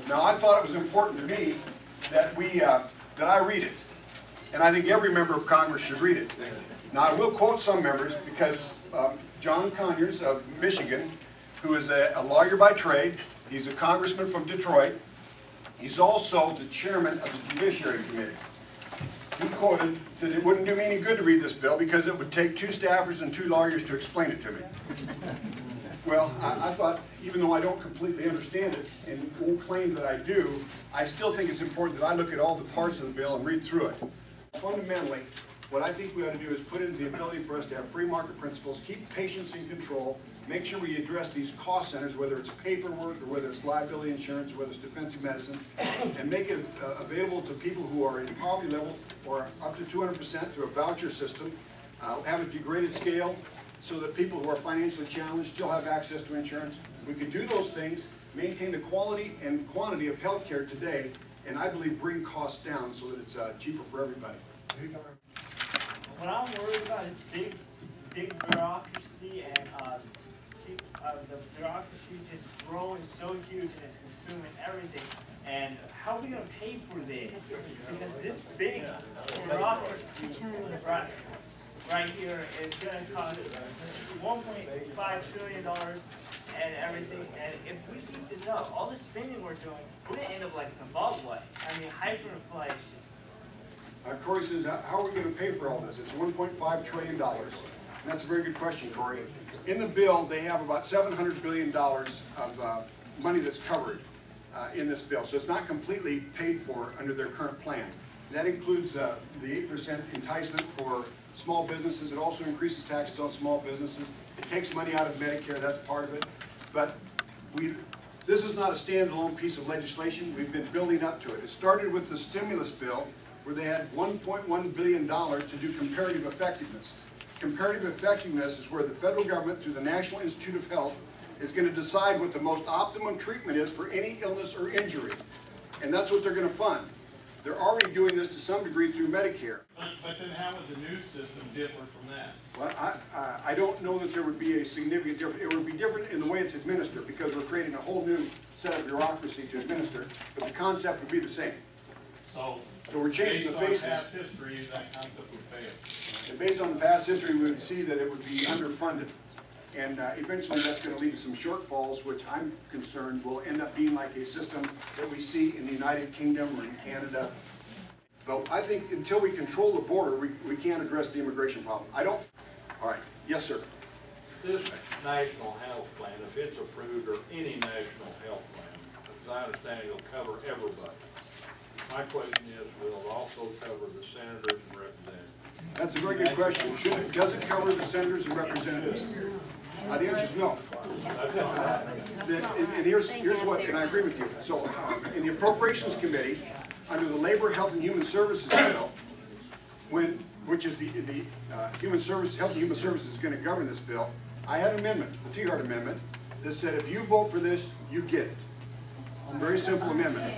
Now, I thought it was important to me that that I read it, and I think every member of Congress should read it. Now, I will quote some members because John Conyers of Michigan, who is a lawyer by trade, he's a congressman from Detroit. He's also the chairman of the Judiciary Committee. He quoted, said it wouldn't do me any good to read this bill because it would take 2 staffers and 2 lawyers to explain it to me. Well, I thought, even though I don't completely understand it and won't claim that I do, I still think it's important that I look at all the parts of the bill and read through it. Fundamentally, what I think we ought to do is put in the ability for us to have free market principles, keep patients in control, make sure we address these cost centers, whether it's paperwork or whether it's liability insurance or whether it's defensive medicine, and make it available to people who are in poverty level or up to 200% through a voucher system, have a degraded scale so that people who are financially challenged still have access to insurance. We could do those things, maintain the quality and quantity of health care today, and I believe bring costs down so that it's cheaper for everybody. What I'm worried about is big bureaucracy and the bureaucracy just growing so huge and it's consuming everything. And how are we going to pay for this? Because this big bureaucracy right here is going to cost $1.5 trillion and everything. And if we keep this up, all the spending we're doing, we're going to end up like Zimbabwe. I mean, hyperinflation. Corey says, how are we going to pay for all this? It's $1.5 trillion. And that's a very good question, Corey. In the bill, they have about $700 billion of money that's covered in this bill. So it's not completely paid for under their current plan. That includes the 8% enticement for small businesses. It also increases taxes on small businesses. It takes money out of Medicare. That's part of it. But this is not a standalone piece of legislation. We've been building up to it. It started with the stimulus bill, where they had $1.1 billion to do comparative effectiveness. Comparative effectiveness is where the federal government, through the National Institute of Health, is going to decide what the most optimum treatment is for any illness or injury. And that's what they're going to fund. They're already doing this to some degree through Medicare. But then how would the new system differ from that? Well, I don't know that there would be a significant difference. It would be different in the way it's administered because we're creating a whole new set of bureaucracy to administer, but the concept would be the same. So we're changing the faces. Based on past history, that concept would fail. And based on the past history, we would see that it would be underfunded. And eventually that's going to lead to some shortfalls, which I'm concerned will end up being like a system that we see in the United Kingdom or in Canada. But I think until we control the border, we can't address the immigration problem. All right. Yes, sir. This national health plan, if it's approved, or any national health plan, as I understand it, it'll cover everybody. My question is, will it also cover the senators and representatives? That's a very good question. Does it cover the senators and representatives? The answer is no. And here's what, and I agree with you. So in the Appropriations Committee, under the Labor, Health, and Human Services bill, which is the Health and Human Services is going to govern this bill, I had an amendment, the Tiahrt amendment, that said if you vote for this, you get it. Very simple amendment.